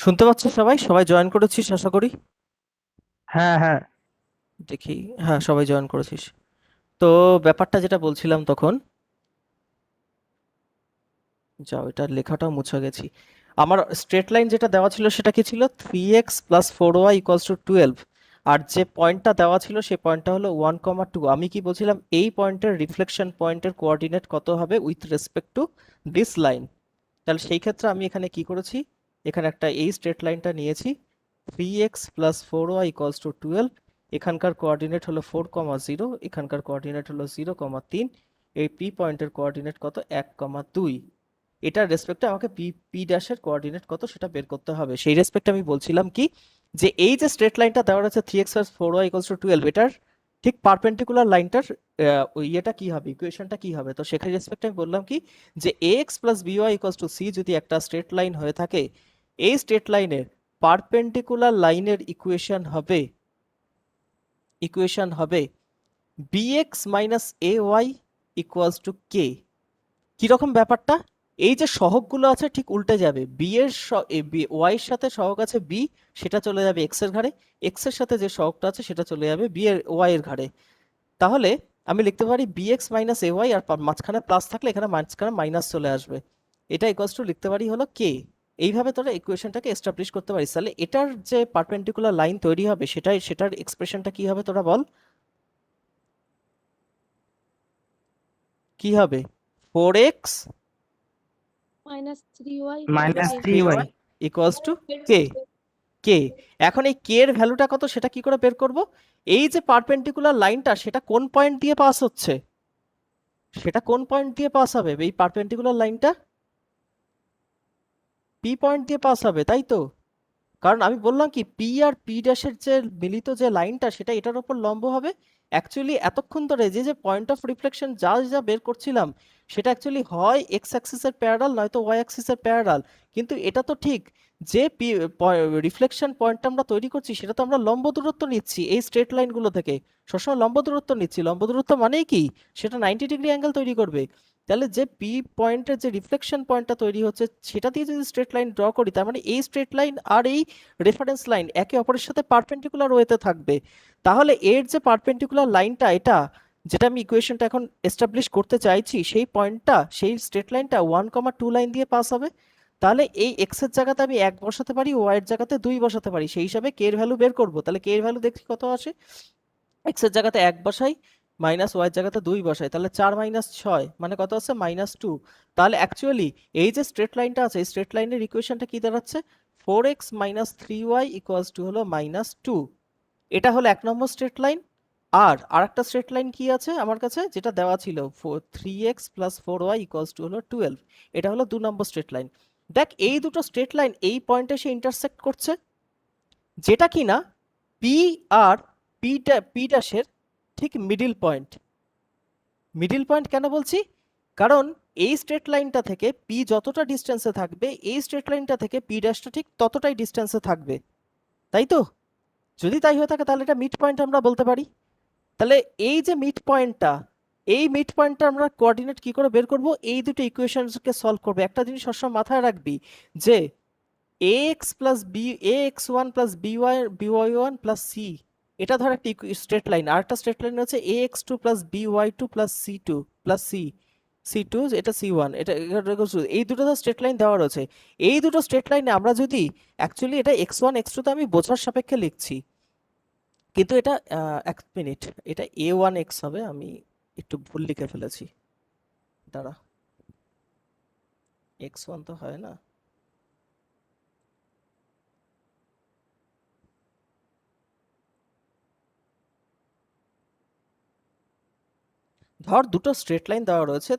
শুনতে পাচ্ছ সবাই? সবাই জয়েন করেছিস আশা করি। হ্যাঁ, হ্যাঁ। দেখি, হ্যাঁ সবাই জয়েন করেছিস। তো ব্যাপারটা যেটা বলছিলাম তখন, যাও এটার লেখাটাও মুছে গেছি। আমার স্ট্রেট লাইন যেটা দেওয়া ছিল সেটা কি ছিল? 3x + 4y = 12। আর যে পয়েন্টটা দেওয়া ছিল সেই পয়েন্টটা হলো 1,2। আমি কি বলছিলাম, এই পয়েন্টের রিফ্লেকশন পয়েন্টের কোঅর্ডিনেট কত হবে with respect to this line. তাহলে সেই ক্ষেত্রে আমি এখানে কি করেছি, এখানে একটা এই স্ট্রেট লাইনটা নিয়েছি, 3x + 4y = 12। এখানকার কোঅর্ডিনেট হলো 4,0, এখানকার কোঅর্ডিনেট হলো 0,3। এই পি পয়েন্টের কোঅর্ডিনেট কত? 1,2। এটার রেসপেক্টে আমাকে পি পি ড্যাশের কোঅর্ডিনেট কত সেটা বের করতে হবে। সেই রেসপেক্টে আমি বলছিলাম কি, যে এই যে স্ট্রেট লাইনটা দেওয়া আছে 3x + 4y = 12, এটার ঠিক পারপেন্ডিকুলার লাইনটার ওই ইয়েটা কি হবে, ইকুয়েশনটা কি হবে। তো সেখানে রেসপেক্টে আমি বললাম কি, যে ax + by = c যদি একটা স্ট্রেট লাইন হয়ে থাকে, এই স্ট্রেট লাইনের পারপেন্ডিকুলার লাইনের ইকুয়েশন হবে bx - ay = k। কিরকম ব্যাপারটা? এই যে সহগগুলো আছে ঠিক উল্টে যাবে, বি এর ওয়াই এর সাথে সহগ আছে বি, সেটা চলে যাবে এক্স এর ঘাড়ে। এক্স এর সাথে যে সহগটা আছে সেটা চলে যাবে বি এর ওয়াই এর ঘাড়ে। তাহলে আমি লিখতে পারি bx - ay, আর মাঝখানে প্লাস থাকলে এখানে মাঝখানে মাইনাস চলে আসবে। এটা ইকুয়ালস টু লিখতে পারি হলো কে। এইভাবে তোরা ইকুয়েশনটাকে এস্টাবলিশ করতে পারিস। তাহলে এটার যে পারপেন্ডিকুলার লাইন তৈরি হবে সেটার এক্সপ্রেশনটা কি হবে তোরা বল। কি হবে? 4x -3y minus k. Three y equals to k. K. এখন এই কে এর ভ্যালুটা কত সেটা কি করে বের করব? এই যে পারপেন্ডিকুলার লাইনটা সেটা কোন পয়েন্ট দিয়ে পাস হচ্ছে, সেটা কোন পয়েন্ট দিয়ে পাস হবে এই পারপেন্ডিকুলার লাইনটা? পি পয়েন্ট দিয়ে পাস হবে, তাই তো? কারণ আমি বললাম কি, পি আর পি ড্যাশের যে মিলিত যে লাইনটা সেটা এটার উপর লম্ব হবে। অ্যাকচুয়ালি এতক্ষণ ধরে যে যে পয়েন্ট অফ রিফ্লেকশন যা যা বের করছিলাম সেটা অ্যাকচুয়ালি হয় এক্স অ্যাক্সিসের প্যারালাল নয়তো ওয়াই অ্যাক্সিসের প্যারালাল। কিন্তু এটা তো ঠিক, যে রিফ্লেকশন পয়েন্টটা আমরা তৈরি করছি সেটা তো আমরা লম্ব দূরত্ব নিচ্ছি এই স্ট্রেট লাইনগুলো থেকে। সবসময় লম্ব দূরত্ব নিচ্ছি, লম্ব দূরত্ব মানেই কি, সেটা 90 ডিগ্রি অ্যাঙ্গেল তৈরি করবে। তাহলে যে পি পয়েন্টের যে রিফ্লেকশন পয়েন্টটা তৈরি হচ্ছে সেটা দিয়ে যদি স্ট্রেট লাইন ড্র করি, তার মানে এই স্ট্রেট লাইন আর এই রেফারেন্স লাইন একে অপরের সাথে পারপেন্ডিকুলার ওয়েতে থাকবে। তাহলে এর যে পারপেন্ডিকুলার লাইনটা, এটা যেটা আমি ইকুয়েশনটা এখন এস্টাবলিশ করতে চাইছি, সেই পয়েন্টটা সেই স্ট্রেট লাইনটা 1,2 লাইন দিয়ে পাস হবে। তাহলে এই এক্স এর জায়গাতে আমি 1 বসাতে পারি, ওয়াই এর জায়গাতে 2 বসাতে পারি, সেই হিসাবে কে এর ভ্যালু বের করব। তাহলে কে এর ভ্যালু দেখি কত আসে। এক্স এর জায়গাতে 1 বসাই, মাইনাস ওয়াই এর জায়গাতে 2 বসাই, তাহলে 4 - 6 মানে কত আছে? -2। তাহলে অ্যাকচুয়ালি এই যে স্ট্রেট লাইনটা আছে এই স্ট্রেট লাইনের ইকুয়েশনটা কি দাঁড়াচ্ছে? 4x - 3y = হলো -2। এটা হলো 1 নম্বর স্ট্রেট লাইন। আর আরেকটা স্ট্রেট লাইন কি আছে আমার কাছে যেটা দেওয়া ছিল, 3x + 4y = হলো 12। এটা হলো 2 নম্বর স্ট্রেট লাইন। দেখ এই দুটো স্ট্রেট লাইন এই পয়েন্টে এসে ইন্টারসেক্ট করছে, যেটা কিনা পি আর পি ড্যাশের ঠিক মিডিল পয়েন্ট। মিডিল পয়েন্ট কেন বলছি? কারণ এই স্ট্রেট লাইনটা থেকে পি যতটা ডিস্টেন্সে থাকবে এই স্ট্রেট লাইনটা থেকে পি ড্যাশটা ঠিক ততটাই ডিস্টেন্সে থাকবে, তাই তো? যদি তাই হয়ে থাকে তাহলে এটা মিড পয়েন্ট আমরা বলতে পারি। তাহলে এই যে মিড পয়েন্টটা, এই মিড পয়েন্টটা আমরা কোঅর্ডিনেট কি করে বের করব? এই দুটো ইকুয়েশনকে সলভ করবে। একটা জিনিস সবসময় মাথায় রাখবি, যে ax + b ax1 + by1 + c, এটা ধর একটা স্ট্রেট লাইন। আর একটা স্ট্রেট লাইন হচ্ছে ax2 + by2 + c2 + c2, এটা c1, এই দুটো তো স্ট্রেট লাইন দেওয়া রয়েছে। এই দুটো স্ট্রেট লাইনে আমরা যদি অ্যাকচুয়ালি এটা x1 x2 তো আমি বোঝার সাপেক্ষে লিখছি, কিন্তু এটা এক মিনিট, এটা a1x হবে, আমি একটু ভুল লিখে ফেলেছি। দাঁড়া, x1 তো হয় না। ধর দুটো স্ট্রেট লাইন দেওয়া রয়েছে,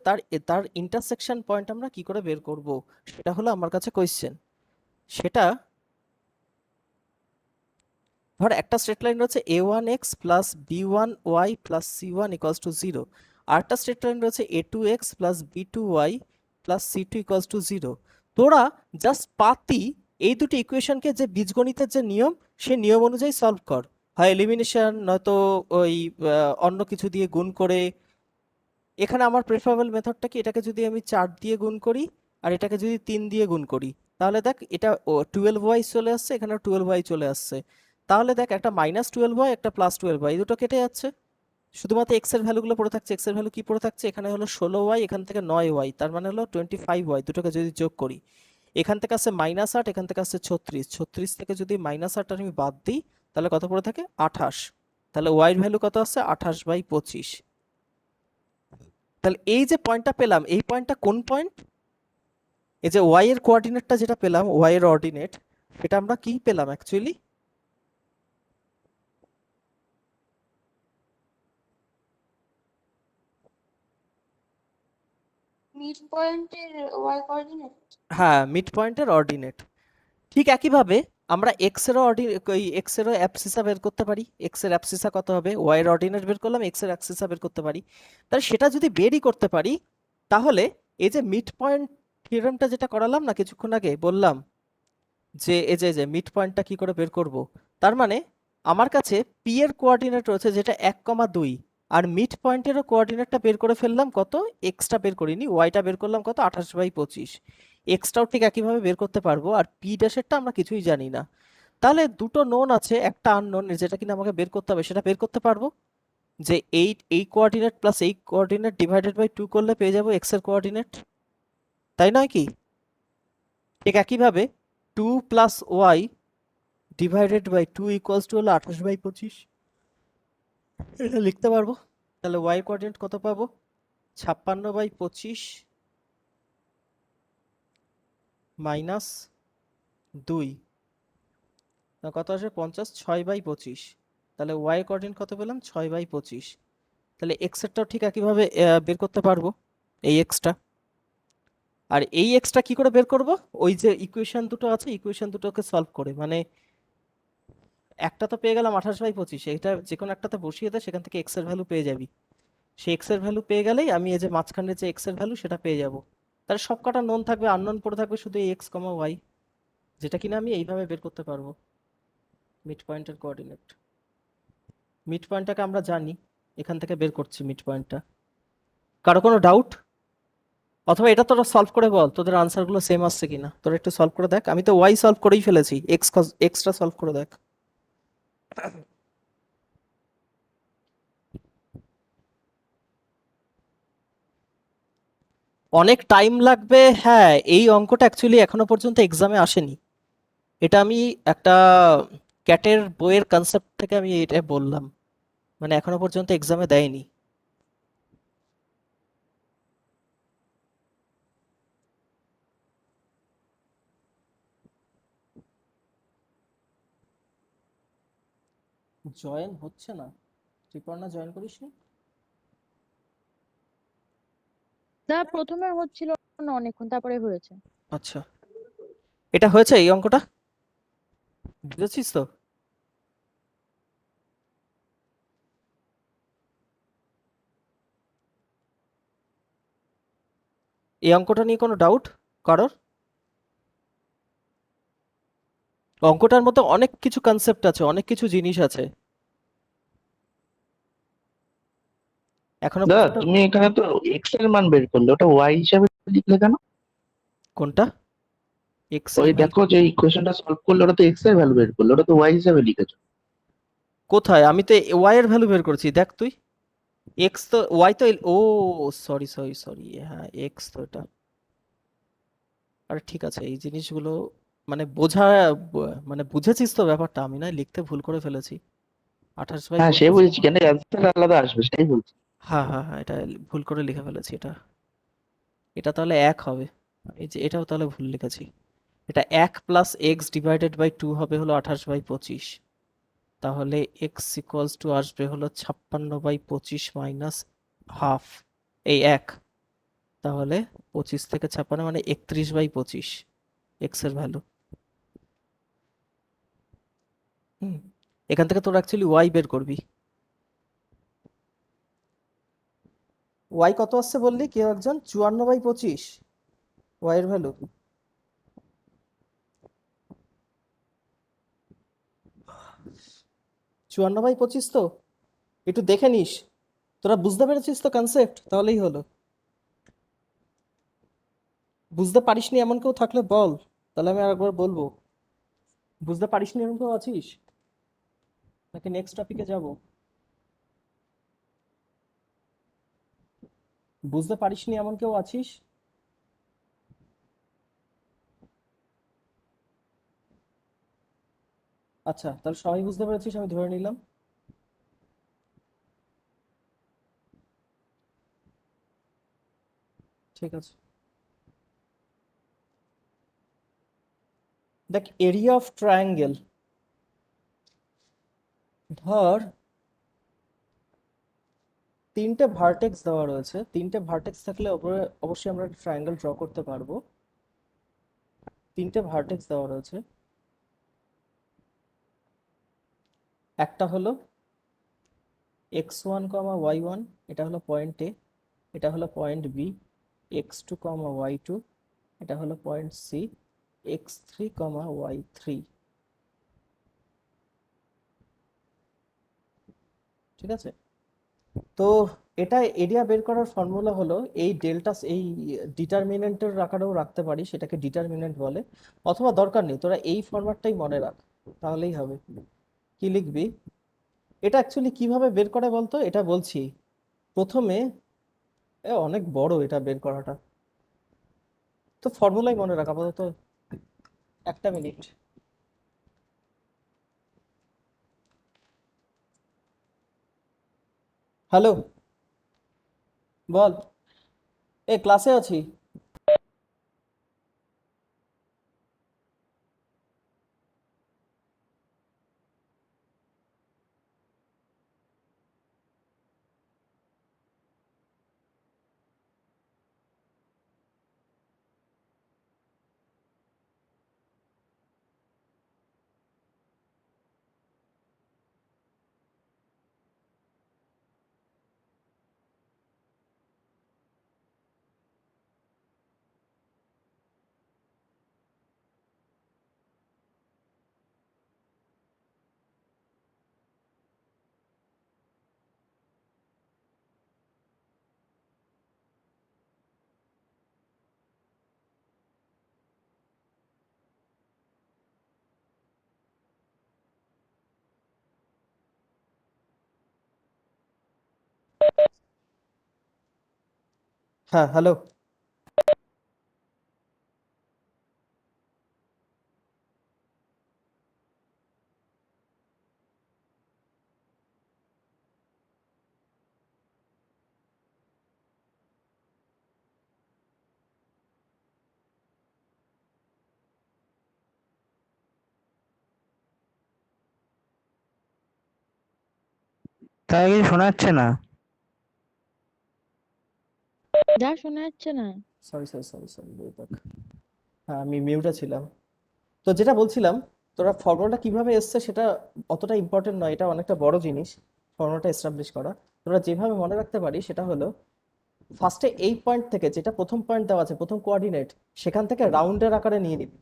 তার ইন্টারসেকশন পয়েন্ট আমরা কি করে বের করব, সেটা হলো আমার কাছে কোয়েশ্চেন। সেটা ধর একটা স্ট্রেট লাইন রয়েছে a1x + b1y + c1 = 0। আর একটা স্ট্রেট লাইন রয়েছে a2x + b2y + c2 = 0। তোরা জাস্ট পাতি এই দুটো ইকুয়েশনকে যে বীজগণিতের যে নিয়ম, সেই নিয়ম অনুযায়ী সলভ কর। হয় এলিমিনেশন, নয়তো ওই অন্য কিছু দিয়ে গুণ করে। এখানে আমার প্রেফারেবল মেথডটা কি, এটাকে যদি আমি 4 দিয়ে গুণ করি আর এটাকে যদি 3 দিয়ে গুণ করি, তাহলে দেখ এটা 12y চলে আসছে, এখানে 12y চলে আসছে। তাহলে দেখ একটা -12y একটা +12y, এই দুটো কেটে যাচ্ছে, শুধুমাত্র x এর ভ্যালুগুলো পড়ে থাকছে। x এর ভ্যালু কি পড়ে থাকছে, এখানে হলো 16y, এখান থেকে 9y, তার মানে হলো 25y, দুটোকে যদি যোগ করি এখান থেকে আসছে -8, এখান থেকে আসছে 36, 36 থেকে যদি -8 আমি বাদ দিই তাহলে কত পড়ে থাকে 28, তাহলে y এর ভ্যালু কত আসছে 28/25। তাহলে এই যে পয়েন্টটা পেলাম, এই পয়েন্টটা কোন পয়েন্ট, এই যে y এর কোঅর্ডিনেটটা যেটা পেলাম, y এর অর্ডিনেট, এটা আমরা কি পেলাম অ্যাকচুয়ালি, মিড পয়েন্টের ওয়াই কোঅর্ডিনেট। হ্যাঁ মিড পয়েন্টের অর্ডিনেট। ঠিক একইভাবে আমরা এক্স এরও এক্স এরও অ্যাবসিসা বের করতে পারি। এক্স এর অ্যাবসিসা কত হবে, ওয়াই এর অর্ডিনেট বের করলাম, এক্স এর অ্যাবসিসা বের করতে পারি। তাহলে সেটা যদি বেরই করতে পারি, তাহলে এই যে মিড পয়েন্ট থিওরেমটা যেটা করালাম না কিছুক্ষণ আগে, বললাম যে এই যে মিড পয়েন্টটা কি করে বের করব, তার মানে আমার কাছে পি এর কোঅর্ডিনেট রয়েছে যেটা 1,2, আর মিড পয়েন্টেরও কোঅর্ডিনেটটা বের করে ফেললাম কত, এক্সটা বের করিনি, ওয়াইটা বের করলাম কত 28/25, এক্সটাও ঠিক একইভাবে বের করতে পারবো, আর পি ড্যাশেরটা আমরা কিছুই জানি না। তাহলে দুটো নোন আছে, একটা আননোন, যেটা কিনা আমাকে বের করতে হবে, সেটা বের করতে পারবো যে এই কোঅর্ডিনেট প্লাস এই কোঅর্ডিনেট ডিভাইডেড বাই 2 করলে পেয়ে যাবো এক্স এর কোঅর্ডিনেট, তাই নয় কি? ঠিক একইভাবে 2 + y divided by 2 equals to হলো 28/25, এটা লিখতে পারবো। তাহলে y কোঅর্ডিনেট কত পাবো, 56/25 মাইনাস 2, কত আসে 50, 6/25, তাহলে y কোঅর্ডিনেট কত পেলাম 6/25। তাহলে x এরটাও ঠিক একইভাবে বের করতে পারবো, এই xটা। আর এই xটা কি করে বের করব, ওই যে ইকুয়েশন দুটো আছে, ইকুয়েশন দুটোকে সলভ করে, মানে একটা তো পেয়ে গেলাম 28/25, এটা যে কোনো একটাতে বসিয়ে দে, সেখান থেকে x এর ভ্যালু পেয়ে যাবি। সেই x এর ভ্যালু পেয়ে গেলেই আমি এই যে মাঝখানে যে x এর ভ্যালু সেটা পেয়ে যাব। তাহলে সব কটা নোন থাকবে, আননোন পড়ে থাকবে শুধু এই x, y, যেটা কিনা আমি এইভাবে বের করতে পারবো মিড পয়েন্টের কোঅর্ডিনেট। মিড পয়েন্টটাকে আমরা জানি, এখান থেকে বের করছি মিড পয়েন্টটা। কারো কোনো ডাউট, অথবা এটা তোরা সলভ করে বল তোদের আনসারগুলো সেম আসছে কিনা, তোরা একটু সলভ করে দেখ। আমি তো ওয়াই সলভ করেই ফেলেছি, এক্সট্রা সলভ করে দেখ। অনেক টাইম লাগবে, হ্যাঁ, এই অঙ্কটা অ্যাকচুয়ালি এখনো পর্যন্ত এক্সামে আসেনি। এটা আমি একটা ক্যাটের বইয়ের কনসেপ্ট থেকে আমি এটা বললাম, মানে এখনো পর্যন্ত এক্সামে দেয়নি। জয়েন হচ্ছে না, ত্রিপর্ণা জয়েন করিসনি? না, প্রথমে হচ্ছিল না অনেকক্ষণ, তারপরে হয়েছে। আচ্ছা, এটা হয়েছে এই অঙ্কটা, বুঝেছিস তো? এই অঙ্কটা নিয়ে কোনো ডাউট কারোর? অঙ্কটার মধ্যে অনেক কিছু কনসেপ্ট আছে, অনেক কিছু জিনিস আছে এখনো দাদা পর্যন্ত। তুমি এখানে তো এক্স এর মান বের করলে, ওটা ওয়াই হিসাবে লিখলে কেন? কোনটা এক্স এর ওই ভ্যালু? দেখো যে ইকুয়েশনটা সলভ করলে, ওটা তো এক্স এর ভ্যালু বের করলে, ওটা তো ওয়াই হিসাবে লিখেছো। কোথায়, আমি তো ওয়াই এর ভ্যালু বের করেছি, দেখ তুই। এক্স তো, ওয়াই তো ও সরি সরি সরি, হ্যাঁ এক্স তো এটা। আরে ঠিক আছে, এই জিনিসগুলো মানে মানে বুঝেছিস তো ব্যাপারটা, আমি না লিখতে ভুল করে ফেলেছি, আঠাশ বাই হ্যাঁ সে পঁচিশ বুঝেছি, কেন অ্যান্সার আলাদা আসবে সেটাই বলছি। হ্যাঁ হ্যাঁ হ্যাঁ, এটা ভুল করে লিখে ফেলেছি। এটা এটা তাহলে 1 হবে, এই যে এটাও তাহলে ভুল লিখেছি। এটা 1 + x ডিভাইডেড বাই 2 হবে হলো 28/25, তাহলে x ইকুয়ালস টু আসবে হলো 56/25 মাইনাস হাফ, এই 1, তাহলে 25 থেকে 56 মানে 31/25 x এর ভ্যালু। হুম, এখান থেকে তোর অ্যাকচুয়ালি y বের করবি। y কত আসছে বললি কেউ একজন, 54/25 y এর ভ্যালু। 54/25 তো, একটু দেখে নিস, তোরা বুঝতে পেরেছিস তো কনসেপ্ট, তাহলেই হলো। বুঝতে পারিসনি এমন কেউ থাকলে বল। তাহলে আমি আরেকবার বলবো, বুঝতে পারিস নি এরকম কেউ আছিস, নাকি নেক্সট টপিকে যাব? বুঝতে পারিস নি এমন কেউ আছিস? আচ্ছা, তাহলে সবাই বুঝতে পেরেছিস আমি ধরে নিলাম। ঠিক আছে, দেখ এরিয়া অফ ট্রায়াঙ্গেল, ধর তিনটে ভার্টেক্স দেওয়া রয়েছে, তিনটে ভার্টেক্স থাকলে ওপরে অবশ্যই আমরা একটা ট্রায়াঙ্গেল ড্র করতে পারবো। তিনটে ভার্টেক্স দেওয়া রয়েছে, একটা হলো x1, y1, এটা হলো পয়েন্ট এ, এটা হলো পয়েন্ট বি, x2, y2, এটা হলো পয়েন্ট সি, x3, y3। ঠিক আছে, তো এটা এরিয়া বের করার ফর্মুলা হলো এই ডেল্টা, এই ডিটারমিনেন্টের আকারেও রাখতে পারি, সেটাকে ডিটারমিনেন্ট বলে, অথবা দরকার নেই, তোরা এই ফরম্যাটটাই মনে রাখ, তাহলেই হবে। কি লিখবি? এটা অ্যাকচুয়ালি কিভাবে বের করে বলতো, এটা বলছি। প্রথমে অনেক বড় এটা বের করাটা, তো ফর্মুলাই মনে রাখ আপাতত, একটা মিনিট। হ্যালো, বল। ক্লাসে আছি। হ্যাঁ, হ্যালো। তাই কিছু শোনা যাচ্ছে না। যা শোনা যাচ্ছে না। সরি সরি সরি সরি, হ্যাঁ আমি মিউটে ছিলাম। তো যেটা বলছিলাম, তোরা ফর্মুলাটা কিভাবে এসছে সেটা অতটা ইম্পর্টেন্ট নয়, এটা অনেকটা বড় জিনিস ফর্মুলাটা এস্টাবলিশ করা। তোরা যেভাবে মনে রাখতে পারি সেটা হলো, ফার্স্টে এই পয়েন্ট থেকে, যেটা প্রথম পয়েন্ট দেওয়া আছে, প্রথম কোঅর্ডিনেট, সেখান থেকে রাউন্ডের আকারে নিয়ে নিবি।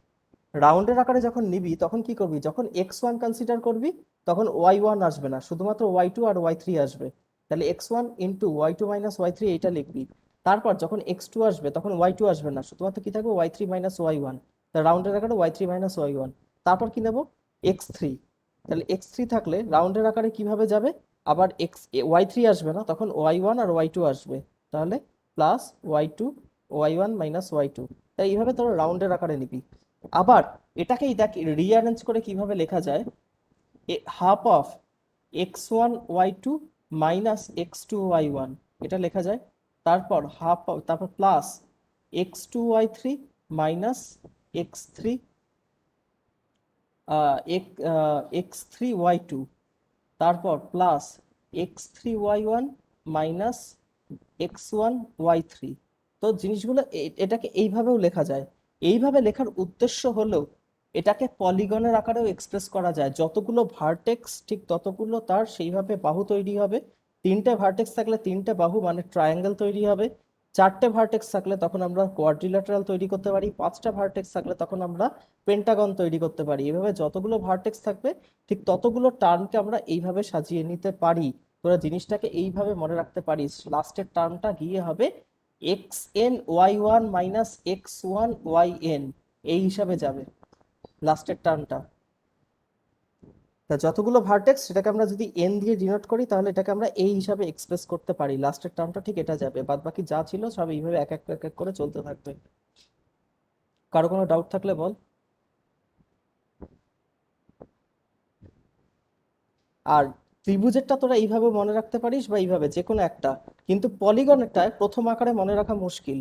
রাউন্ডের আকারে যখন নিবি তখন কি করবি, যখন x1 কনসিডার করবি তখন y1 আসবে না, শুধুমাত্র y2 আর y3 আসবে। তাহলে x1 into y2 minus y3 এইটা লিখবি। তারপর যখন x2 আসবে তখন y2 আসবে না, শুধুমাত্র কি থাকবে y3 মাইনাস y1। তাহলে রাউন্ডের আকারে y3 মাইনাস y1। তারপর কি নেব, x3। তাহলে x3 থাকলে রাউন্ডের আকারে কিভাবে যাবে, আবার y3 আসবে না, তখন y1 আর y2 আসবে। তাহলে plus y2 y1 minus y2। তাই এইভাবে তোরা রাউন্ডের আকারে নিবি। আবার এটাকেই দেখ রিঅ্যারেঞ্জ করে কিভাবে লেখা যায়, half of x1 y2 minus x2 y1, এটা লেখা যায়। তারপর তারপর plus x2 y3 minus x3 x3 y2, তারপর plus x3 y1 minus x1 y3। তো জিনিসগুলো এটাকে এইভাবেও লেখা যায়। এইভাবে লেখার উদ্দেশ্য হলো এটাকে পলিগনের আকারেও এক্সপ্রেস করা যায়, যতগুলো ভার্টেক্স ঠিক ততগুলো তার সেইভাবে বাহু তৈরি হবে। তিনটে ভার্টেক্স থাকলে তিনটে বাহু মানে ট্রায়াঙ্গেল তৈরি হবে। চারটে ভার্টেক্স থাকলে তখন আমরা কোয়াড্রিল্যাটারাল তৈরি করতে পারি। পাঁচটা ভার্টেক্স থাকলে তখন আমরা পেন্টাগন তৈরি করতে পারি। এভাবে যতগুলো ভার্টেক্স থাকবে ঠিক ততগুলো টার্মকে আমরা এইভাবে সাজিয়ে নিতে পারি। তোরা জিনিসটাকে এইভাবে মনে রাখতে পারিস, লাস্টের টার্মটা গিয়ে হবে xn y1 minus x1 yn। এই হিসাবে যাবে লাস্টের টার্মটা। তা যতগুলো ভার্টেক্স সেটাকে আমরা যদি এন দিয়ে ডিনোট করি তাহলে এটাকে আমরা এই হিসাবে এক্সপ্রেস করতে পারি, লাস্টের টার্মটা ঠিক এটা যাবে, বাদ বাকি যা ছিল সব এইভাবে এক এক এক এক করে চলতে থাকবে। কারো কোনো ডাউট থাকলে বল। আর ত্রিভুজেরটা তোরা এইভাবে মনে রাখতে পারিস বা এইভাবে যে কোনো একটা, কিন্তু পলিগনেরটা প্রথম আকারে মনে রাখা মুশকিল,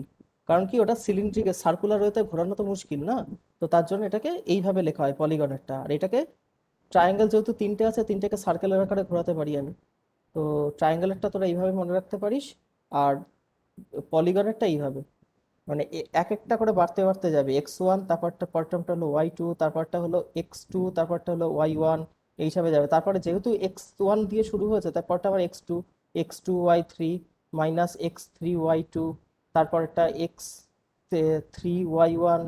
কারণ কি ওটা সিলিন্ড্রিক সার্কুলার ওয়েতে ঘোরানো তো মুশকিল না, তো তার জন্য এটাকে এইভাবে লেখা হয় পলিগনেরটা। আর এটাকে ট্রায়াঙ্গেল যেহেতু তিনটে আছে, তিনটেকে সার্কেলের আকারে ঘোরাতে পারি আমি, তো ট্রায়াঙ্গেলটা তোরা এইভাবে মনে রাখতে পারিস। আর পলিগনেরটা এইভাবে, মানে এক একটা করে বাড়তে বাড়তে যাবে, x1, তারপরটা পরটার্মটা হলো y2, তারপরটা হলো x2, তারপরটা হলো y1, এই হিসাবে যাবে। তারপরে যেহেতু x1 দিয়ে শুরু হয়েছে তারপরটা আবার x2, x2y3 মাইনাস x3y2, তারপরটা x3y1,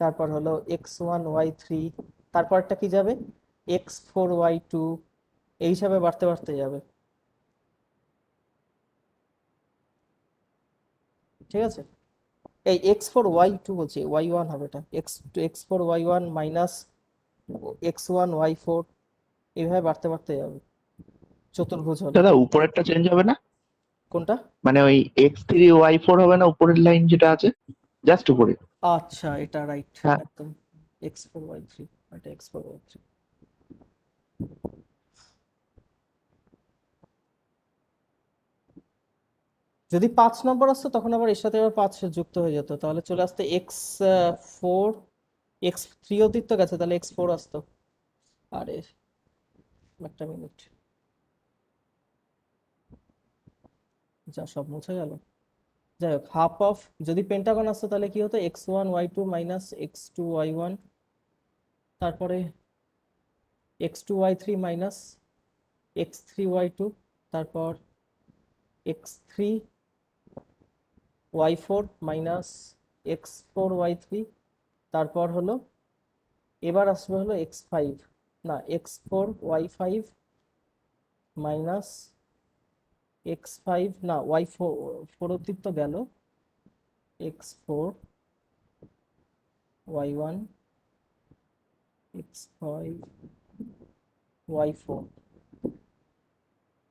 তারপর হলো x1y3, তারপরটা কি যাবে x4y2, এই হিসাবে বাড়তে বাড়তে যাবে। ঠিক আছে, এই x4y2 বলছি, y1 হবে এটা, x4y1 মাইনাস x1y4, এইভাবে বাড়তে বাড়তে যাবে চতুর্ভুজ হলে। দাদা উপরেরটা চেঞ্জ হবে না? কোনটা? মানে ওই x3y4 হবে না উপরের লাইন যেটা আছে, জাস্ট উপরে? আচ্ছা এটা রাইট, হ্যাঁ। একদম x4y3, এটা x4y3। যদি 5 নম্বর আসতো তখন আবার এর সাথে আবার 5 যুক্ত হয়ে যেত, তাহলে চলে আসতো x4, x3 অব্দি তো গেছে, তাহলে x4 আসতো। আরে একটা মিনিট, যা সব মুছে গেল। যাই হোক, হাফ অফ, যদি পেন্টাগন আসতো তাহলে কি হতো, x1y2 মাইনাস x2y1, তারপরে x2y3 মাইনাস x3y2, তারপর x3y4 মাইনাস x4y3, তারপর হলো এবার আসবে হলো x5, না x4y5 মাইনাস x5, না y4 অব্দি তো গেল, x4y1 x5y4,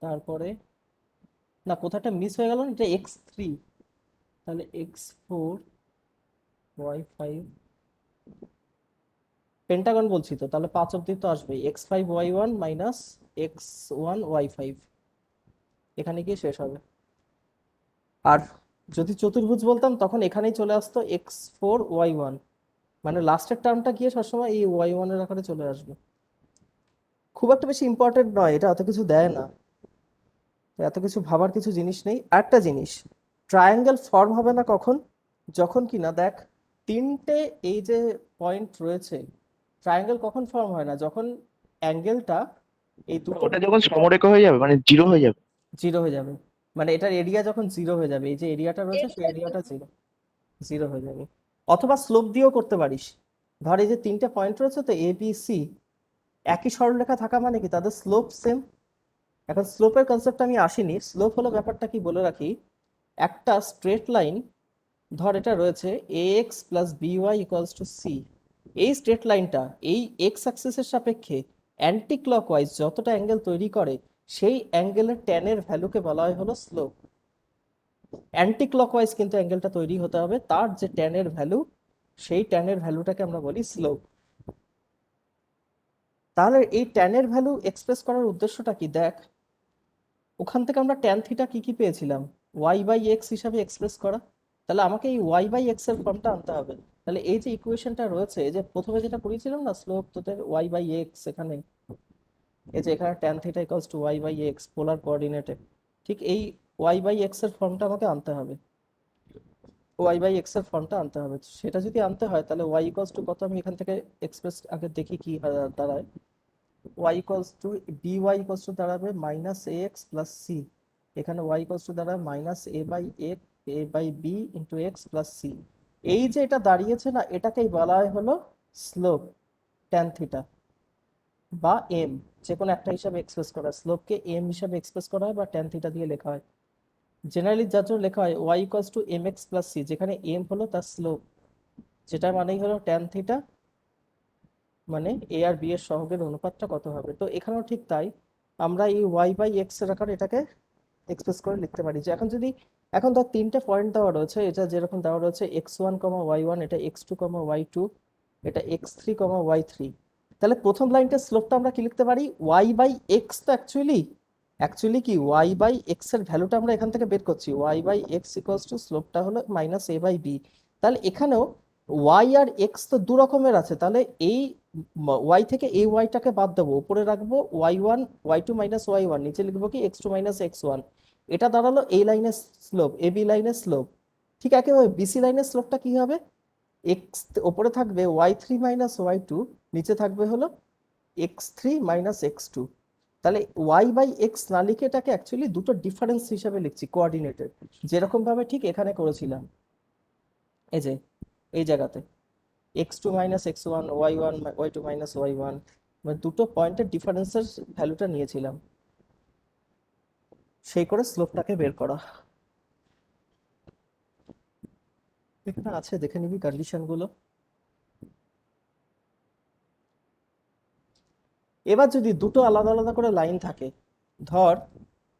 তারপরে না কোথাটা মিস হয়ে গেল না, এটা x3, তাহলে x4y5, পেন্টাগন বলছি তো, তাহলে 5 অব্দি তো আসবে, x5y1 মাইনাস x1y5, এখানে গিয়ে শেষ হবে। আর যদি চতুর্ভুজ বলতাম তখন এখানেই চলে আসতো x4y1, মানে লাস্টের টার্মটা গিয়ে সবসময় এই y1 এর আকারে চলে আসবে। খুব একটা বেশি ইম্পর্টেন্ট নয় এটা, এত কিছু দেয় না, তো এত কিছু ভাবার কিছু জিনিস নেই। আরেকটা জিনিস, ট্রায়াঙ্গেল ফর্ম হবে না কখন, যখন কিনা দেখ তিনটে এই যে পয়েন্ট রয়েছে, ট্রায়াঙ্গেল কখন ফর্ম হয় না, যখন অ্যাঙ্গেলটা এই দুটো ওটা যখন সমরেখা হয়ে যাবে মানে জিরো হয়ে যাবে। জিরো হয়ে যাবে, মানে এটার এরিয়া যখন জিরো হয়ে যাবে, এই যে এরিয়াটা রয়েছে সেই এরিয়াটা জিরো হয়ে যাবে। অথবা স্লোপ দিয়েও করতে পারিস, ধর এই যে তিনটে পয়েন্ট রয়েছে তো এ বি সি, একই সরলরেখা থাকা মানে কি তাদের স্লোপ সেম। এখন স্লোপের কনসেপ্ট আমি আসিনি, স্লোপ হলো ব্যাপারটা কি বলে রাখি, একটা স্ট্রেট লাইন, ধর এটা রয়েছে ax plus by equals to C, এই স্ট্রেট লাইনটা এই এক্স অ্যাক্সিসের সাপেক্ষে অ্যান্টি ক্লকওয়াইজ যতটা অ্যাঙ্গেল তৈরি করে সেই অ্যাঙ্গেলের ট্যানের ভ্যালুকে বলা হয় হলো স্লোপ। অ্যান্টি ক্লকওয়াইজ কিন্তু অ্যাঙ্গেলটা তৈরি হতে হবে, তার যে ট্যানের ভ্যালু সেই ট্যানের ভ্যালুটাকে আমরা বলি স্লোপ। তাহলে এই ট্যানের ভ্যালু এক্সপ্রেস করার উদ্দেশ্যটা কি দেখ, ওখান থেকে আমরা ট্যান থিটা কি পেয়েছিলাম, y/x হিসাবে এক্সপ্রেস করা, তাহলে আমাকে এই y/x এর ফর্মটা আনতে হবে। তাহলে এই যে ইকুয়েশনটা রয়েছে, এই যে প্রথমে যেটা করেছিলাম না স্লোপ তোদের y/x, এখানে এই যে এখানে tan theta equals to y/x পোলার কোঅর্ডিনেটে, ঠিক এই y/x এর ফর্মটা আমাকে আনতে হবে, y/x এর ফর্মটা আনতে হবে। সেটা যদি আনতে হয় তাহলে y ইকুয়ালস টু কত, আমি এখান থেকে এক্সপ্রেস আগে দেখি কি দাঁড়ায়, y equals to by equals to দাঁড়াবে মাইনাস ax প্লাস c, এখানে y ইকুয়ালস টু দাঁড়াবে minus a/b into X plus C. এই যে এটা দাঁড়িয়েছে না, এটাকেই বলা হয় হলো স্লোপ ট্যান থিটা, বা এম, যে কোনো একটা হিসাবে এক্সপ্রেস করা হয়, স্লোপকে এম হিসাবে এক্সপ্রেস করা হয় বা ট্যান থিটা দিয়ে লেখা হয়। জেনারেলি যার জন্য লেখা হয় y equals to mx plus C, যেখানে এম হলো তার স্লোপ, যেটা মানেই হলো ট্যান থিটা মানে এ আর বি এর সহগের অনুপাতটা কত হবে। তো এখানেও ঠিক তাই, আমরা এই ওয়াই বাই এক্স এর আকারে এটাকে এক্সপ্রেস করে লিখতে পারি। যে এখন ধর তিনটে পয়েন্ট দেওয়া রয়েছে, এটা যেরকম দেওয়া রয়েছে x1, y1, এটা x2, y2, এটা x3, y3। তাহলে প্রথম লাইনটার স্লোপটা আমরা কি লিখতে পারি, y বাই এক্স। তো অ্যাকচুয়ালি কি y বাই এক্স এর ভ্যালুটা আমরা এখান থেকে বের করছি, y by x equals to স্লোপটা হলো মাইনাস a বাই বি। তাহলে এখানেও y আর x তো দু রকমের আছে, তাহলে এই y থেকে এই ওয়াইটাকে বাদ দেবো, উপরে রাখবো y1, y2 মাইনাস y1, নিচে লিখবো কি x2 মাইনাস x1। এটা দাঁড়ালো এই লাইনের স্লোপ, এ বি লাইনের স্লোপ। ঠিক একইভাবে বিসি লাইনের স্লোপটা কি হবে, এক্স ওপরে থাকবে y3 মাইনাস y2, নিচে থাকবে হলো x3 মাইনাস x2। তাহলে y বাই এক্স না লিখে এটাকে অ্যাকচুয়ালি দুটো ডিফারেন্স হিসাবে লিখছি কোঅর্ডিনেটের, যেরকম ভাবে ঠিক এখানে করেছিলাম এই যে এই জায়গাতে x2 minus x1, y1, y2 minus y1, মানে দুটো পয়েন্টের ডিফারেন্সের ভ্যালুটা নিয়েছিলাম, সেই করে স্লোপটাকে বের করা। এখানে আছে, দেখে নিবি কন্ডিশন গুলো। এবার যদি দুটো আলাদা আলাদা করে লাইন থাকে, ধর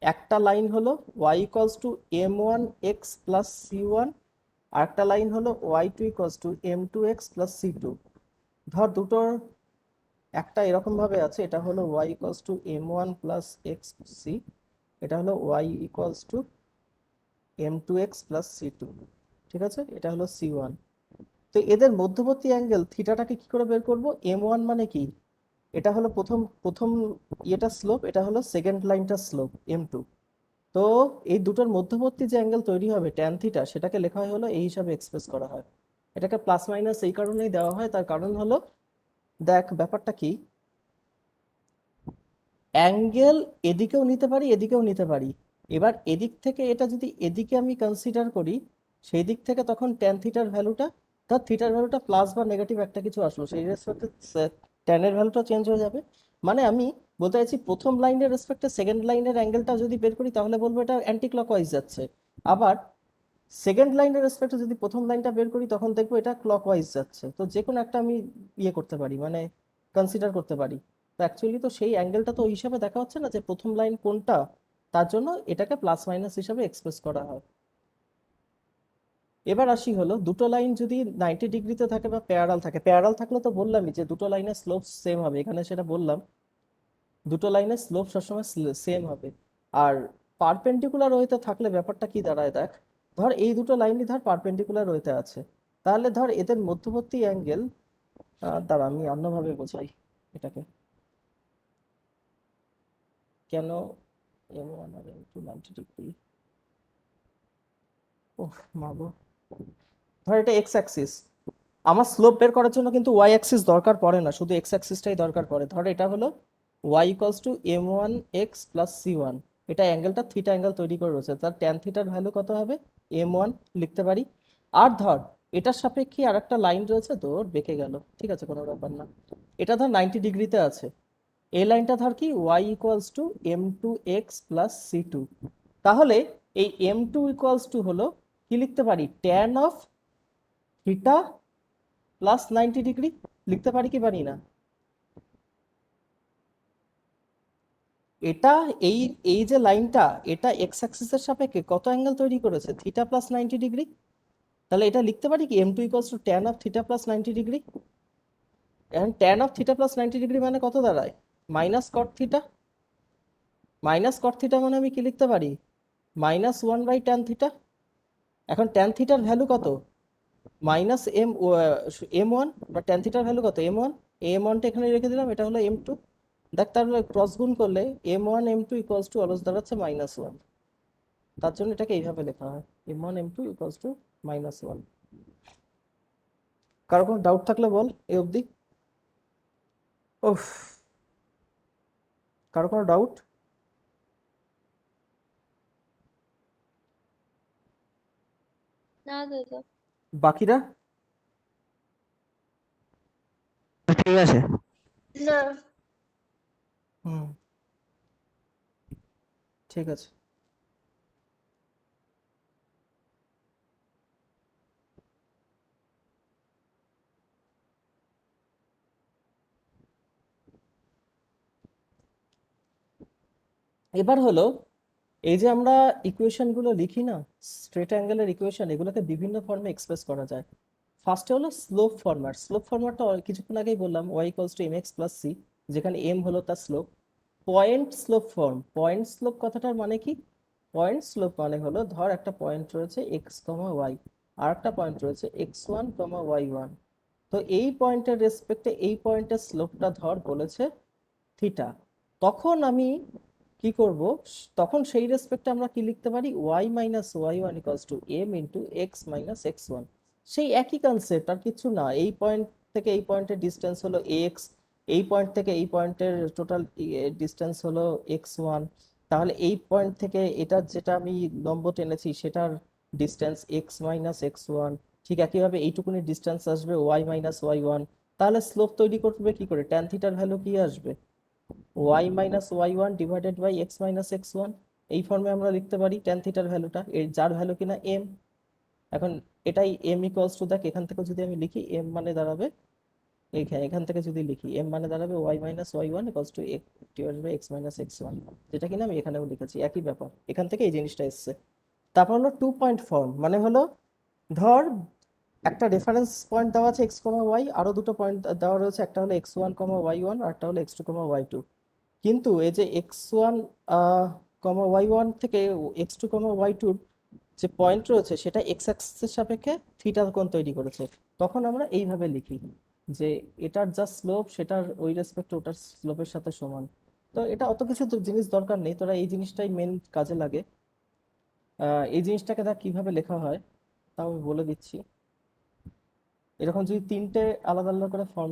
একটা লাইন হলো y equals two m1x plus c1, আর একটা লাইন হলো y2 equals to m2x plus c2। ধর দুটোর একটা এরকম ভাবে আছে, এটা হলো y equals two m1 plus xc, এটা হলো y equals two m2x plus c2। ঠিক আছে, এটা হলো c1। তো এদের মধ্যবর্তী অ্যাঙ্গেল থিটাটাকে কি করে বের করব, m1 মানে কি, এটা হলো প্রথম প্রথম ইয়েটা স্লোপ, এটা হলো সেকেন্ড লাইনটা স্লোপ m2। তো এই দুটোর মধ্যবর্তী যে অ্যাঙ্গেল তৈরি হবে ট্যান থিটা, সেটাকে লেখা হয় হলো এই হিসাবে এক্সপ্রেস করা হয়। এটাকে প্লাস মাইনাস এই কারণেই দেওয়া হয়, তার কারণ হলো দেখ ব্যাপারটা কি, অ্যাঙ্গেল এদিকেও নিতে পারি এদিকেও নিতে পারি। এবার এদিক থেকে এটা যদি এদিকে আমি কনসিডার করি, সেই দিক থেকে তখন ট্যান থিটার ভ্যালুটা, ধর থিটার ভ্যালুটা প্লাস বা নেগেটিভ একটা কিছু আসলো, সেই রেসপেক্টে ট্যানের ভ্যালুটা চেঞ্জ হয়ে যাবে। মানে আমি বলতে চাইছি প্রথম লাইনের রেসপেক্টে সেকেন্ড লাইনের অ্যাঙ্গেলটা যদি বের করি, তাহলে বলবো এটা অ্যান্টি ক্লকওয়াইজ যাচ্ছে। আবার সেকেন্ড লাইনের রেসপেক্টে যদি প্রথম লাইনটা বের করি, তখন দেখবো এটা ক্লকওয়াইজ যাচ্ছে। তো যে কোনো একটা আমি ইয়ে করতে পারি, মানে কনসিডার করতে পারি। তো অ্যাকচুয়ালি তো সেই অ্যাঙ্গেলটা তো ওই হিসাবে দেখা হচ্ছে না যে প্রথম লাইন কোনটা, তার জন্য এটাকে প্লাস মাইনাস হিসাবে এক্সপ্রেস করা হয়। এবার আসি হলো দুটো লাইন যদি 90 ডিগ্রিতে থাকে বা প্যারালাল থাকে, প্যারালাল থাকলে তো বললামই যে দুটো লাইনের স্লোপ সেম হবে, এখানে সেটা বললাম, দুটো লাইনের স্লোপ সবসময় সেম হবে। আর পারপেন্ডিকুলার ওয়েতে থাকলে ব্যাপারটা কি দাঁড়ায় দেখ, ধর এই দুটো লাইনই ধর পারপেন্ডিকুলার ওয়েতে আছে, তাহলে ধর এদের মধ্যবর্তী অ্যাঙ্গেল, দাঁড়া আমি অন্যভাবে বোঝাই এটাকে, কেন m1 আর m2 90 ডিগ্রি, ওহ মাগো, ধর এটা এক্স অ্যাক্সিস, আমার স্লোপ বের করার জন্য কিন্তু ওয়াই অ্যাক্সিস দরকার পড়ে না, শুধু এক্স অ্যাক্সিসটাই দরকার পড়ে। ধর এটা হলো Y equals two m1x plus c1, এটা অ্যাঙ্গেলটা থিটা অ্যাঙ্গেল তৈরি করে রয়েছে, তার ট্যান থিটার ভ্যালু কত হবে, m1 লিখতে পারি। আর ধর এটার সাপেক্ষে আর একটা লাইন রয়েছে, তোর বেঁকে গেল, ঠিক আছে কোনো ব্যাপার না, এটা ধর 90 ডিগ্রিতে আছে, এই লাইনটা ধর কি y equals two m2x plus c2। তাহলে এই m2 ইকুয়ালস টু হলো কি লিখতে পারি, tan of theta plus 90 degree, লিখতে পারি কি পারি না। এটা এই এই যে লাইনটা, এটা এক্স অ্যাক্সিসের সাপেক্ষে কত অ্যাঙ্গেল তৈরি করেছে, থিটা প্লাস 90 ডিগ্রি। তাহলে এটা লিখতে পারি কি m2 equals to tan of theta plus 90 degree. এখন tan of theta plus 90 degree মানে কত দাঁড়ায়, minus cot theta. Minus cot theta মানে আমি কি লিখতে পারি, -1 বাই ট্যান থিটা। এখন ট্যান থিটার ভ্যালু কত, মাইনাস m1, বা ট্যান থিটার ভ্যালু কত m1, m1টা এখানে রেখে দিলাম, এটা হলো m2। দেখ তাহলে ক্রস গুণ করলে m1 m2 ইকুয়ালস টু অলস দাঁড়াচ্ছে -1, তার জন্য এটাকে এইভাবে লেখা হয় m1 m2 ইকুয়ালস টু -1। কারো কোনো ডাউট থাকলে বল এই অবধি। উফ, কারো কোনো ডাউট, না দাদা। বাকিরা? ঠিক আছে। না। হুম, ঠিক আছে। এবার হলো এই যে আমরা ইকুয়েশনগুলো লিখি না, স্ট্রেট অ্যাঙ্গেলের ইকুয়েশন, এগুলোকে বিভিন্ন ফর্মে এক্সপ্রেস করা যায়। ফার্স্টে হলো স্লোপ ফরম্যাট। স্লোপ ফরম্যাটটা কিছুক্ষণ আগেই বললাম, y equals to mx plus c, যেখানে m হলো তার slope. Point slope form, point slope কথাটার মানে কি? পয়েন্ট স্লোপ মানে হলো ধর একটা পয়েন্ট রয়েছে এক্স কমা ওয়াই, আর একটা পয়েন্ট রয়েছে x1 কমা y1। তো এই পয়েন্টের রেসপেক্টে এই পয়েন্টের স্লোপটা ধর বলেছে থিটা। তখন আমি কি করব, তখন সেই রেসপেক্টে আমরা কি লিখতে পারি, y minus Y one equals to M into X minus X one. সেই একই কনসেপ্ট, আর কিছু না। এই পয়েন্ট থেকে এই পয়েন্টের ডিস্টেন্স হলো এক্স, এই পয়েন্ট থেকে এই পয়েন্টের টোটাল ডিস্টেন্স হলো x1। তাহলে এই পয়েন্ট থেকে এটা যেটা আমি লম্ব টেনেছি সেটার distance x minus X one. ঠিক একইভাবে এইটুকুনি ডিস্টেন্স আসবে ওয়াই মাইনাস ওয়াই ওয়ান। তাহলে স্লোপ তৈরি করবে কি করে? ট্যান থিটার ভ্যালু কি আসবে? y minus Y one divided by X minus X one. এই ফর্মে আমরা লিখতে পারি ট্যান থিটার ভ্যালুটা, এর যার ভ্যালু কিনা m। এখন এটাই m ইকুয়ালস টু, দেখ এখান থেকে যদি আমি লিখি m মানে দাঁড়াবে, এখান থেকে যদি লিখি m মানে দাঁড়াবে y minus Y one equals to divided by X minus X one, যেটা কিনা আমি এখানেও লিখেছি, একই ব্যাপার, এখান থেকে এই জিনিসটা এসছে। তারপর হলো 2 পয়েন্ট ফর্ম, মানে হলো ধর একটা রেফারেন্স পয়েন্ট দেওয়া আছে এক্স কমা ওয়াই, আরো দুটো পয়েন্ট দেওয়া রয়েছে, একটা হলো x1 কমা y1 আর একটা হলো x2 কমা y2। কিন্তু এই যে x1 কমা y1 থেকে x2 কমা y2 যে পয়েন্ট রয়েছে সেটা x অ্যাক্সিসের সাপেক্ষে থিটা কোণ তৈরি করেছে। তখন আমরা এইভাবে লিখি যে এটার যা স্লোপ সেটার ওই রেসপেক্টে ওটার স্লোপের সাথে সমান। তো এটা অত কিছু তো জিনিস দরকার নেই, তোরা এই জিনিসটাই মেন কাজে লাগে। এই জিনিসটাকে দেখ কিভাবে লেখা হয় তাও আমি বলে দিচ্ছি। এরকম যদি তিনটে আলাদা আলাদা করে ফর্ম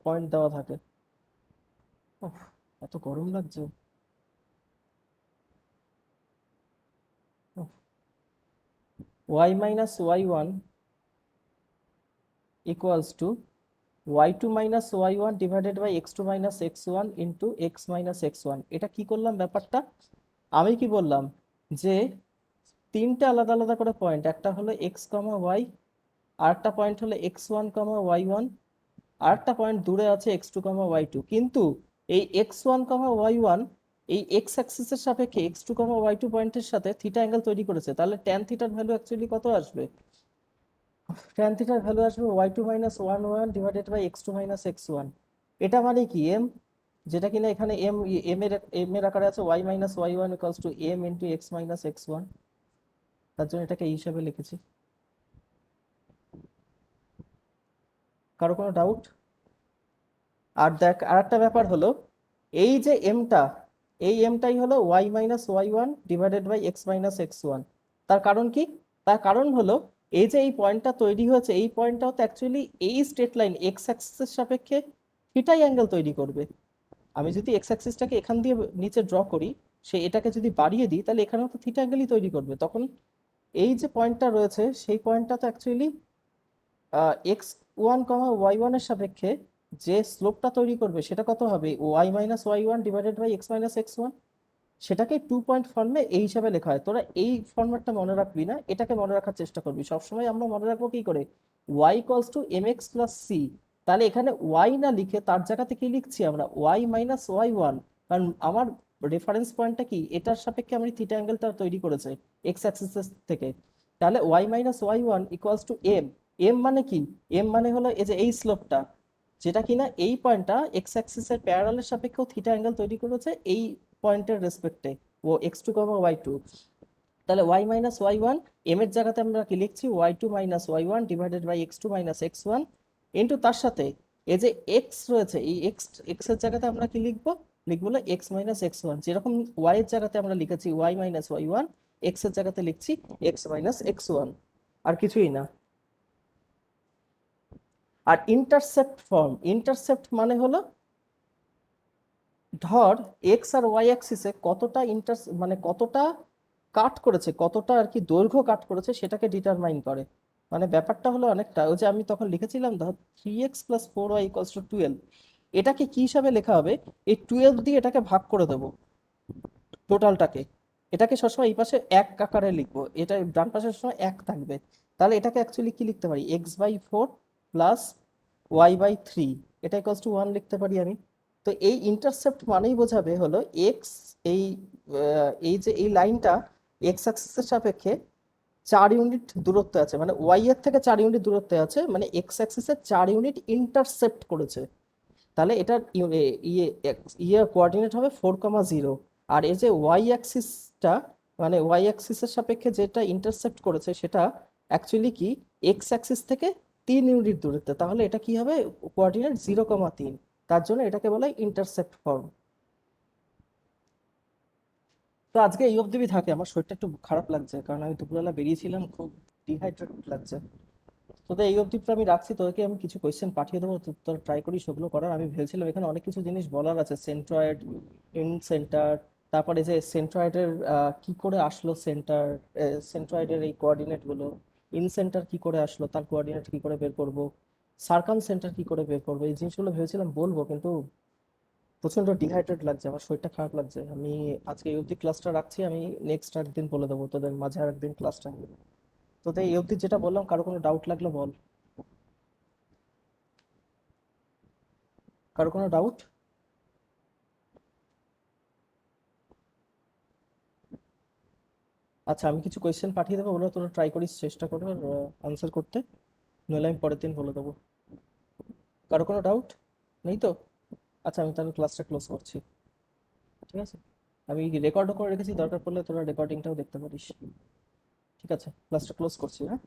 পয়েন্ট দেওয়া থাকে, উফ, এত গরম লাগছে। y minus y1 equals to y2 minus y1 divided by x2 minus x1 into x minus x1। এটা কি করলাম ব্যাপারটা? আমি কি বললাম যে তিনটে আলাদা আলাদা করে পয়েন্ট, একটা হলো x কমা y, আরেকটা পয়েন্ট হলো x1 কমা y1, আরেকটা পয়েন্ট দূরে আছে x2 কমা y2। কিন্তু এই x1 কমা y1 এই x অ্যাক্সিসের সাপেক্ষে x2 কমা y2 পয়েন্টের সাথে থিটা অ্যাঙ্গেল তৈরি করেছে। তাহলে ট্যান থিটার ভ্যালু অ্যাকচুয়ালি কত আসবে? ট্যান থিটার ভ্যালু আসবে y2 minus one one divided by x2 minus x1। এটা মানে কি m, যেটা কিনা এখানে m এর আকারে আছে y minus Y one equals to m into X minus X one. তার জন্য এটাকে এই হিসাবে লিখেছি। কারো কোনো ডাউট? আর দেখ আর একটা ব্যাপার হলো, এই যে এমটা, এই এমটাই হলো y minus Y one divided by X minus X one. তার কারণ কি? তার কারণ হলো এই যে এই পয়েন্টটা তৈরি হয়েছে, এই পয়েন্টটাও তো অ্যাকচুয়ালি এই স্ট্রেট লাইন এক্স অ্যাক্সিসের সাপেক্ষে থিটাই অ্যাঙ্গেল তৈরি করবে। আমি যদি এক্স অ্যাক্সিসটাকে এখান দিয়ে নিচে ড্র করি, সে এটাকে যদি বাড়িয়ে দিই তাহলে এখানেও তো থিটা অ্যাঙ্গেলই তৈরি করবে। তখন এই যে পয়েন্টটা রয়েছে সেই পয়েন্টটা তো actually X one comma Y ওয়ানের সাপেক্ষে যে স্লোপটা তৈরি করবে সেটা কত হবে? Y minus Y one divided by X minus X one. সেটাকে 2 পয়েন্ট ফর্মে এই হিসাবে লেখা হয়। তোরা এই ফর্ম্যাটটা মনে রাখবি না, এটাকে মনে রাখার চেষ্টা করবি। সবসময় আমরা মনে রাখবো কি করে, y equals to M X plus C. তাহলে এখানে y না লিখে তার জায়গাতে কি লিখছি আমরা, y মাইনাস ওয়াই ওয়ান। কারণ আমার রেফারেন্স পয়েন্টটা কি, এটার সাপেক্ষে আমি থিটা অ্যাঙ্গেলটা তৈরি করেছে এক্স অ্যাক্সিস থেকে। তাহলে y minus Y one equals to M. M মানে কি? এম মানে হলো এই যে এই স্লোপটা, যেটা কিনা এই পয়েন্টটা এক্স অ্যাক্সিসের প্যারালালের সাপেক্ষেও থিটা অ্যাঙ্গেল তৈরি করেছে এই পয়েন্টের রেসপেক্টে, ও x2 কমা y2। তাহলে y minus Y one, M এর জায়গাতে আমরা কি লিখছি, y2 minus Y one divided by x2 minus X one into তার সাথে এই যে x রয়েছে, এই x এর জায়গাতে আমরা কি লিখবো, লিখবো হলো x মাইনাস এক্স ওয়ান। যেরকম y এর জায়গাতে আমরা লিখেছি y minus Y one, x এর জায়গাতে লিখছি x মাইনাস এক্স ওয়ান, আর কিছুই না। আর ইন্টারসেপ্ট ফর্ম, ইন্টারসেপ্ট মানে হলো ধর এক্স আর ওয়াই অ্যাক্সিসে কতটা মানে কতটা কাট করেছে, কতটা আর কি দৈর্ঘ্য কাট করেছে সেটাকে ডিটারমাইন করে। মানে ব্যাপারটা হলো অনেকটা ওই যে আমি তখন লিখেছিলাম ধর 3x plus 4y equals to 12। এটাকে কি হিসাবে লেখা হবে, এই 12 দিয়ে এটাকে ভাগ করে দেবো টোটালটাকে। এটাকে সবসময় এই পাশে এক আকারে লিখবো, এটা ডান পাশে সবসময় এক থাকবে। তাহলে এটাকে অ্যাকচুয়ালি কি লিখতে পারি, x/4 প্লাস y/3, এটা ইকুয়ালস টু 1 লিখতে পারি আমি। তো এই ইন্টারসেপ্ট মানেই বোঝাবে হলো এক্স, এই এই যে এই লাইনটা এক্স অ্যাক্সিসের সাপেক্ষে 4 ইউনিট দূরত্বে আছে, মানে ওয়াই এর থেকে 4 ইউনিট দূরত্বে আছে, মানে এক্স অ্যাক্সিসের 4 ইউনিট ইন্টারসেপ্ট করেছে। তাহলে এটার ইয়ে কোঅর্ডিনেট হবে 4,0। আর এই যে ওয়াই অ্যাক্সিসটা, মানে ওয়াই অ্যাক্সিসের সাপেক্ষে যেটা ইন্টারসেপ্ট করেছে সেটা অ্যাকচুয়ালি কি এক্স অ্যাক্সিস থেকে 3 ইউনিট দূরত্বে। তাহলে এটা কি হবে, কোঅর্ডিনেট 0,3। তার জন্য এটাকে বলা হয় ইন্টারসেপ্ট ফর্ম। তো আজকে এই অবধি থাকে, আমার শরীরটা একটু খারাপ লাগছে কারণ আমি দুপুরবেলা বেরিয়েছিলাম, খুব ডিহাইড্রেট লাগছে। তোদের এই অবধি আমি রাখছি, তোদেরকে আমি কিছু কোয়েশ্চেন পাঠিয়ে দেবো, তোর ট্রাই করি সেগুলো করার। আমি ভেবেছিলাম এখানে অনেক কিছু জিনিস বলার আছে, সেন্ট্রয়েড, ইন সেন্টার, তারপরে যে সেন্ট্রয়েডের কি করে আসলো সেন্টার, সেন্ট্রয়েডের এই কোঅর্ডিনেট গুলো, ইন সেন্টার কি করে আসলো তার কোঅর্ডিনেট কি করে বের করব, সার্কাম সেন্টার কি করে বের করবো, এই জিনিসগুলো ভেবেছিলাম বলবো, কিন্তু প্রচন্ড ডিহাইড্রেট লাগছে, আমার শরীরটা খারাপ লাগছে। আমি আজকে এই অবধি ক্লাসটা রাখছি, আমি নেক্সট একদিন বলে দেবো তোদের মাঝে আর একদিন ক্লাসটা। তোদের এই অবধি যেটা বললাম কারো কোনো ডাউট লাগলে বল। কারো কোনো ডাউট? আচ্ছা, আমি কিছু কোয়েশ্চেন পাঠিয়ে দেবো, ওগুলো তোরা ট্রাই করিস, চেষ্টা করো আনসার করতে, নইলে আমি পরের দিন বলে দেবো। কারো কোনো ডাউট নেই তো? আচ্ছা, আমি তাহলে ক্লাসটা ক্লোজ করছি, ঠিক আছে? আমি রেকর্ডও করে রেখেছি, দরকার পড়লে তোরা রেকর্ডিংটাও দেখতে পারিস। ঠিক আছে, ক্লাসটা ক্লোজ করছি, হ্যাঁ।